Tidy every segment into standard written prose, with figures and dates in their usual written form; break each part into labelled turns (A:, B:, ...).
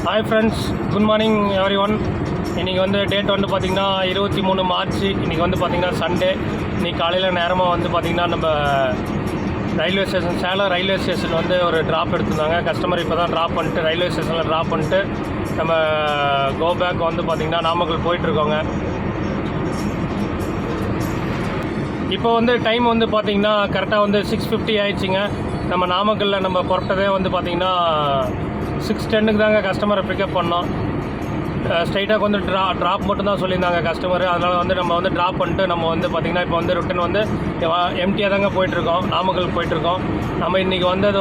A: Hi friends, good morning every one. இன்றைக்கி வந்து date வந்து பார்த்திங்கன்னா 23 மார்ச். இன்றைக்கி வந்து பார்த்திங்கன்னா சண்டே. இன்றைக்கி காலையில் நேரமாக வந்து பார்த்திங்கன்னா நம்ம railway station, Salem railway station வந்து ஒரு ட்ராப் எடுத்திருந்தாங்க. கஸ்டமர் இப்போ தான் ட்ராப் பண்ணிட்டு ரயில்வே ஸ்டேஷனில் ட்ராப் பண்ணிட்டு நம்ம கோ பேக் வந்து பார்த்திங்கன்னா நாமக்கல் போயிட்டுருக்கோங்க. இப்போ வந்து டைம் வந்து பார்த்திங்கன்னா கரெக்டாக வந்து 6:50 ஆயிடுச்சுங்க. நம்ம நாமக்கல்லில் நம்ம புறப்பட்டதே வந்து பார்த்திங்கன்னா 6:10க்கு தாங்க கஸ்டமரை பிக்கப் பண்ணோம். ஸ்ட்ரைட்டாக வந்து ட்ராப் மட்டும் தான் சொல்லியிருந்தாங்க கஸ்டமர். அதனால் வந்து நம்ம வந்து ட்ராப் பண்ணிட்டு நம்ம வந்து பார்த்திங்கன்னா இப்போ வந்து ரிட்டன் வந்து எம்டியாக தாங்க போயிட்டுருக்கோம், நாமக்கல் போயிட்டுருக்கோம். நம்ம இன்றைக்கி வந்தது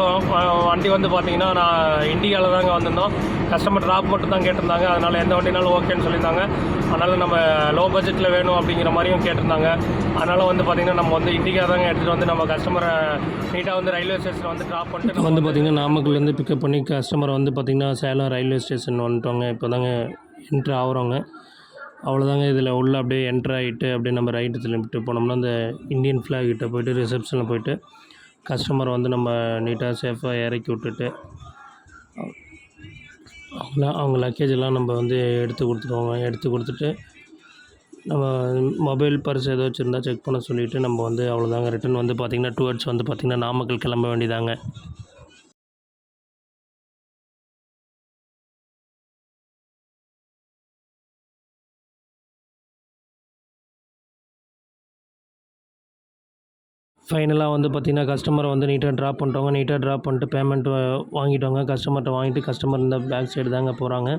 A: வண்டி வந்து பார்த்திங்கன்னா நான் இண்டிகாவில் தாங்க வந்திருந்தோம். கஸ்டமர் ட்ராப் மட்டும் தான் கேட்டிருந்தாங்க. அதனால் எந்த வண்டினாலும் ஓகேன்னு சொல்லியிருந்தாங்க. அதனால் நம்ம லோ பட்ஜெட்டில் வேணும் அப்படிங்கிற மாதிரியும் கேட்டிருந்தாங்க. அதனால் வந்து பார்த்திங்கன்னா நம்ம வந்து இண்டிகா தாங்க எடுத்துகிட்டு வந்து நம்ம கஸ்டமரை நீட்டாக வந்து ரயில்வே ஸ்டேஷனில் வந்து ட்ராப் பண்ணிட்டு நம்ம வந்து பார்த்திங்கன்னா நாமக்கல்லேருந்து பிக்கப் பண்ணி கஸ்டமரை வந்து பார்த்திங்கன்னா சேலம் ரயில்வே ஸ்டேஷன் வந்துட்டோங்க. இப்போ தாங்க என்ட்ரு ஆகிறோங்க. அவ்வளோதாங்க. இதில் உள்ளே அப்படியே என்ட்ரு ஆகிட்டு அப்படியே நம்ம ரைட்டு திரும்பிட்டு போனோம்னா அந்த இந்தியன் ஃப்ளாக் கிட்ட போய்ட்டு ரிசப்ஷனில் போய்ட்டு கஸ்டமரை வந்து நம்ம நீட்டாக சேஃபாக இறக்கி விட்டுட்டு அவங்க லக்கேஜெல்லாம் நம்ம வந்து எடுத்து கொடுத்துருவாங்க. எடுத்து கொடுத்துட்டு நம்ம மொபைல் பர்ஸ் ஏதோ வச்சுருந்தா செக் பண்ண சொல்லிவிட்டு நம்ம வந்து அவ்வளோதாங்க. ரிட்டன் வந்து பார்த்திங்கன்னா டுவர்ட்ஸ் வந்து பார்த்திங்கன்னா நாமக்கல் கிளம்ப வேண்டியதாங்க. ஃபைனலாக வந்து பார்த்திங்கன்னா கஸ்டமரை வந்து நீட்டாக ட்ராப் பண்ணிட்டோங்க. நீட்டாக ட்ராப் பண்ணிட்டு பேமெண்ட் வாங்கிட்டோங்க. கஸ்டமர்கிட்ட வாங்கிட்டு கஸ்டமர் இந்த பேக் சைடு தாங்க போகிறாங்க.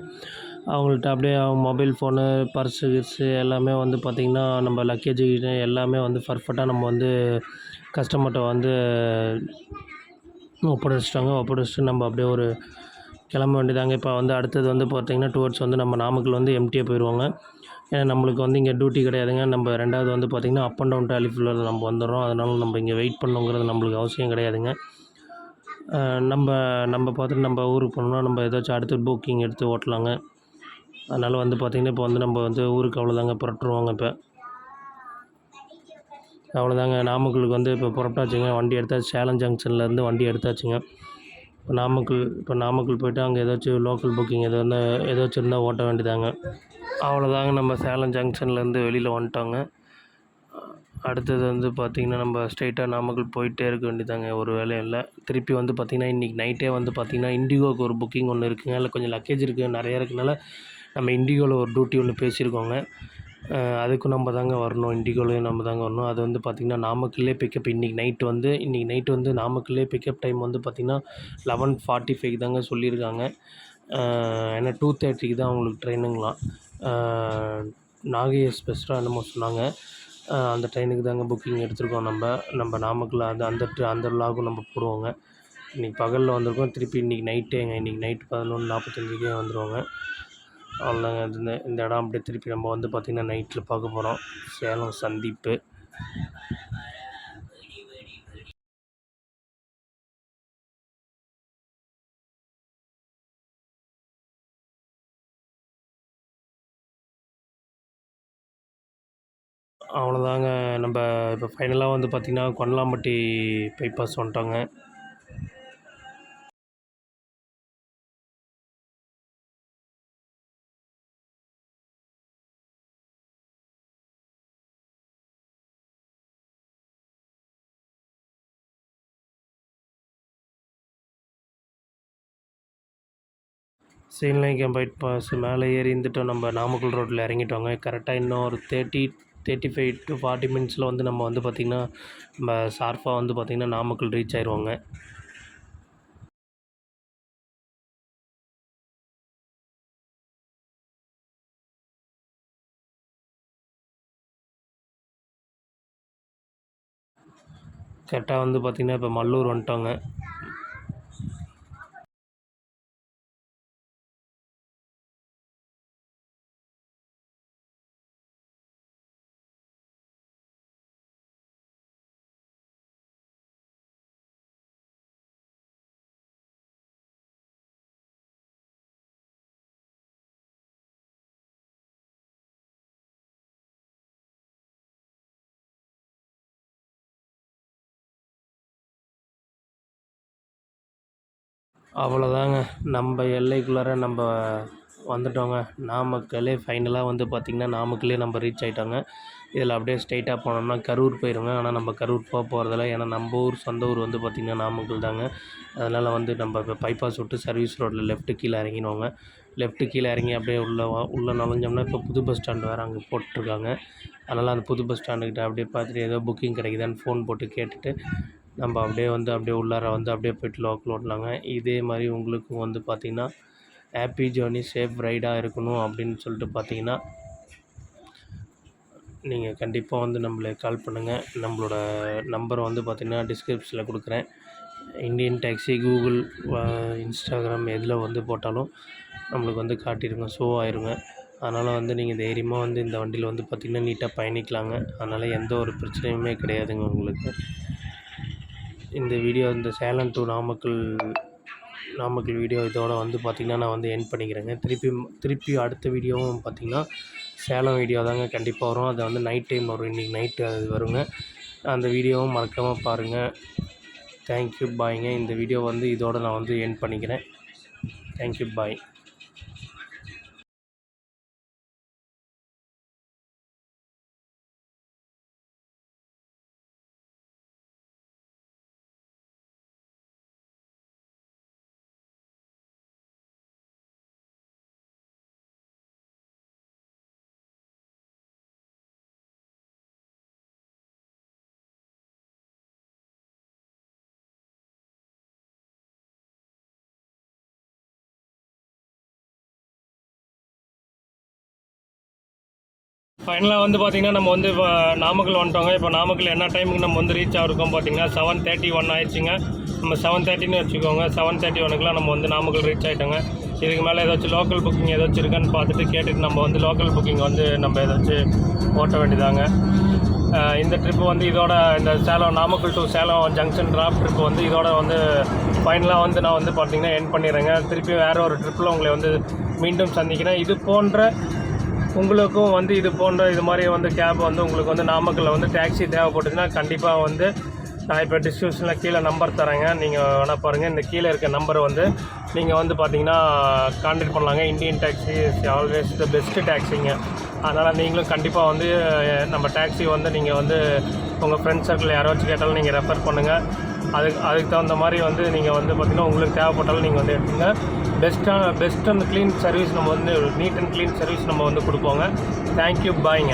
A: அவங்கள்ட்ட அப்படியே அவங்க மொபைல் ஃபோனு, பர்ஸு கிர்ஸு எல்லாமே வந்து பார்த்திங்கன்னா நம்ம லக்கேஜு எல்லாமே வந்து பர்ஃபெக்டாக நம்ம வந்து கஸ்டமர்கிட்ட வந்து ஒப்படைச்சிட்டு நம்ம அப்படியே ஒரு கிளம்ப வேண்டியதாங்க. இப்போ வந்து அடுத்தது வந்து பார்த்திங்கன்னா டுவர்ட்ஸ் வந்து நம்ம நாமக்கல் வந்து எம்டியாக போயிடுவோங்க. ஏன்னா நம்மளுக்கு வந்து இங்கே டியூட்டி கிடையாதுங்க. நம்ம ரெண்டாவது வந்து பார்த்திங்கன்னா அப் அண்ட் டவுன் டாலிஃபில் நம்ம வந்துடுறோம். அதனால் நம்ம இங்கே வெயிட் பண்ணணுங்கிறது நம்மளுக்கு அவசியம் கிடையாதுங்க. நம்ம பார்த்துட்டு நம்ம ஊருக்கு போனோம்னா நம்ம ஏதாச்சும் அடுத்து புக்கிங் எடுத்து ஓட்டலாங்க. அதனால் வந்து பார்த்திங்கன்னா இப்போ வந்து நம்ம வந்து ஊருக்கு அவ்வளோதாங்க புறட்டுருவாங்க. இப்போ அவ்வளோதாங்க. நாமக்கலுக்கு வந்து இப்போ புறப்பட்டாச்சுங்க. வண்டி எடுத்தாச்சு. சேலம் ஜங்ஷன்லேருந்து வண்டி எடுத்தாச்சுங்க. இப்போ நாமக்கல் போய்ட்டு அங்கே ஏதாச்சும் லோக்கல் புக்கிங் ஏதாச்சும் இருந்தால் ஓட்ட வேண்டியதாங்க. அவ்வளோதாங்க. நம்ம சேலம் ஜங்ஷன்லேருந்து வெளியில் வந்துட்டோங்க. அடுத்தது வந்து பார்த்திங்கன்னா நம்ம ஸ்ட்ரெயிட்டாக நாமக்கல் போயிட்டே இருக்க வேண்டியதாங்க. ஒரு வேலையும் இல்லை. திருப்பி வந்து பார்த்திங்கன்னா இன்றைக்கி நைட்டே வந்து பார்த்திங்கன்னா இண்டிகோவுக்கு ஒரு புக்கிங் ஒன்று இருக்குதுங்க. அதில் கொஞ்சம் லக்கேஜ் இருக்குது, நிறையா இருக்கனால நம்ம இண்டிகோவில் ஒரு டியூட்டி ஒன்று பேசியிருக்கோங்க. அதுக்கும் நம்ம தாங்க வரணும். இண்டிகோலையும் நம்ம தாங்க வரணும். அது வந்து பார்த்திங்கன்னா நாமக்கல்லே பிக்கப் இன்றைக்கி நைட்டு வந்து நாமக்கல்லே பிக்கப் டைம் வந்து பார்த்திங்கன்னா 11:45 தாங்க சொல்லியிருக்காங்க. ஏன்னா 2:30க்கு தான் அவங்களுக்கு ட்ரெயினுங்களாம். நாகை எக்ஸ்பிரஸ்ஸோ என்னமோ சொன்னாங்க. அந்த ட்ரெயினுக்கு தாங்க புக்கிங் எடுத்திருக்கோம். நம்ம நாமக்கல் அந்த லாகும் நம்ம போடுவோங்க. இன்றைக்கி பகலில் வந்திருக்கோம். திருப்பி இன்றைக்கி நைட்டு 11:45க்கே வந்துடுவோங்க. அவ்வளோதாங்க. இந்த இடம் அப்படியே திருப்பி நம்ம வந்து பார்த்திங்கன்னா நைட்டில் பார்க்க போகிறோம். சேலம் சந்திப்பு. அவ்வளோதாங்க. நம்ம இப்போ ஃபைனலாக வந்து பார்த்திங்கன்னா கொண்டலாம்பட்டி பைபாஸ் வந்துட்டோங்க. சீலநாயக்கம் பைபாஸ் மேலே ஏறி இருந்துட்டோம். நம்ம நாமக்கல் ரோட்டில் இறங்கிட்டோங்க. கரெக்டாக இன்னும் ஒரு 35 to 40 மினிட்ஸில் வந்து நம்ம வந்து பார்த்திங்கன்னா நம்ம ஷார்ப்பாக வந்து பார்த்திங்கன்னா நாமக்கல் ரீச் ஆயிடுவோங்க. கரெக்டாக வந்து பார்த்திங்கன்னா இப்போ மல்லூர் வந்துட்டோங்க. அவ்வளோதாங்க. நம்ம எல்லைக்குள்ளார நம்ம வந்துட்டோங்க. நாமக்கலே ஃபைனலாக வந்து பார்த்திங்கன்னா, நாமக்கல்லே நம்ம ரீச் ஆகிட்டோங்க. இதில் அப்படியே ஸ்ட்ரெயிட்டாக போனோம்னா கரூர் போயிடுங்க. ஆனால் நம்ம கரூர் போகிறதில்ல. ஏன்னா நம்ம ஊர் சொந்த ஊர் வந்து பார்த்திங்கன்னா நாமக்கல் தாங்க. அதனால் வந்து நம்ம இப்போ பைபாஸ் விட்டு சர்வீஸ் ரோட்டில் லெஃப்ட்டு கீழே இறங்கிடுவோங்க. லெஃப்ட்டு கீழே இறங்கி அப்படியே உள்ளே நுழைஞ்சோம்னா இப்போ புது பஸ் ஸ்டாண்டு வேறு அங்கே போட்டிருக்காங்க. அதனால் அந்த புது பஸ் ஸ்டாண்டுக்கிட்ட அப்படியே பார்த்துட்டு ஏதோ புக்கிங் கிடைக்குதான்னு ஃபோன் போட்டு கேட்டுட்டு நம்ம அப்படியே உள்ளார வந்து அப்படியே போய்ட்டு லோக்கல் ஓட்டலாங்க. இதே மாதிரி உங்களுக்கும் வந்து பார்த்திங்கன்னா ஹாப்பி ஜேர்னி சேஃப் ரைடாக இருக்கணும் அப்படின்னு சொல்லிட்டு பார்த்தீங்கன்னா நீங்கள் கண்டிப்பாக வந்து நம்மளை கால் பண்ணுங்கள். நம்மளோட நம்பரை வந்து பார்த்திங்கன்னா டிஸ்கிரிப்ஷனில் கொடுக்குறேன். இந்தியன் டாக்ஸி கூகுள் இன்ஸ்டாகிராம் எதில் வந்து போட்டாலும் நம்மளுக்கு வந்து காட்டிடுங்க, ஷோ ஆயிருங்க. அதனால் வந்து நீங்கள் தைரியமாக வந்து இந்த வண்டியில் வந்து பார்த்திங்கன்னா நீட்டாக பயணிக்கலாங்க. அதனால் எந்த ஒரு பிரச்சனையுமே கிடையாதுங்க உங்களுக்கு. இந்த வீடியோ இந்த சேலம் டு நாமக்கல் வீடியோ இதோட வந்து பார்த்திங்கன்னா நான் வந்து எண்ட் பண்ணிக்கிறேங்க. திருப்பி அடுத்த வீடியோவும் பார்த்திங்கன்னா சேலம் வீடியோ தாங்க கண்டிப்பாக வரும். அது வந்து நைட் டைம் வரும். இன்றைக்கி நைட்டு அது வருங்க. அந்த வீடியோவும் மறக்காமல் பாருங்கள். தேங்க்யூ, பாய்ங்க. இந்த வீடியோ வந்து இதோட நான் வந்து எண்ட் பண்ணிக்கிறேன். தேங்க்யூ, பாய். ஃபைனலாக வந்து பார்த்திங்கன்னா நம்ம வந்து இப்போ நாமக்கல் வந்துட்டோங்க. இப்போ நாமக்கல் என்ன டைமுக்கு நம்ம வந்து ரீச் ஆகிருக்கோம் பார்த்திங்கன்னா 7:31 ஆயிடுச்சுங்க. நம்ம 7:30ன்னு வச்சுக்கோங்க. 7:31க்குலாம் நம்ம வந்து நாமக்கல் ரீச் ஆகிட்டோங்க. இதுக்கு மேலே ஏதாச்சும் லோக்கல் புக்கிங் ஏதாச்சும் இருக்கான்னு பார்த்துட்டு கேட்டுட்டு நம்ம வந்து லோக்கல் புக்கிங் வந்து நம்ம ஏதாச்சும் ஓட்ட வேண்டியதாங்க. இந்த ட்ரிப்பு வந்து இதோட இந்த Namakkal to Salem junction drop trip வந்து இதோட வந்து ஃபைனலாக வந்து நான் வந்து பார்த்திங்கன்னா எண்ட் பண்ணிடுறேங்க. திருப்பி வேறு ஒரு ட்ரிப்பில் உங்களை வந்து மீண்டும் சந்திக்கிறேன். இது போன்ற உங்களுக்கும் வந்து இது மாதிரி வந்து கேப் வந்து உங்களுக்கு வந்து நாமக்கல்லில் வந்து டாக்ஸி தேவைப்பட்டுச்சுன்னா கண்டிப்பாக வந்து நான் இப்போ டிஸ்கிரிப்ஷனில் கீழே நம்பர் தரேங்க. நீங்கள் வேணால் பாருங்கள். இந்த கீழே இருக்க நம்பரை வந்து நீங்கள் வந்து பார்த்தீங்கன்னா கான்டாக்ட் பண்ணலாங்க. Indian taxi is always the best டாக்ஸிங்க. அதனால் நீங்களும் கண்டிப்பாக வந்து நம்ம டாக்ஸி வந்து நீங்கள் வந்து உங்கள் ஃப்ரெண்ட்ஸ் சர்க்கிள் யாராச்சும் கேட்டாலும் நீங்கள் ரெஃபர் பண்ணுங்கள். அதுக்கு தகுந்த மாதிரி வந்து நீங்கள் வந்து பார்த்திங்கன்னா உங்களுக்கு தேவைப்பட்டாலும் நீங்கள் வந்து எடுத்துங்க. பெஸ்ட் அண்ட் க்ளீன் சர்வீஸ் நம்ம வந்து நீட் அண்ட் க்ளீன் சர்வீஸ் நம்ம வந்து கொடுப்போங்க. தேங்க்யூ, பாய்ங்க.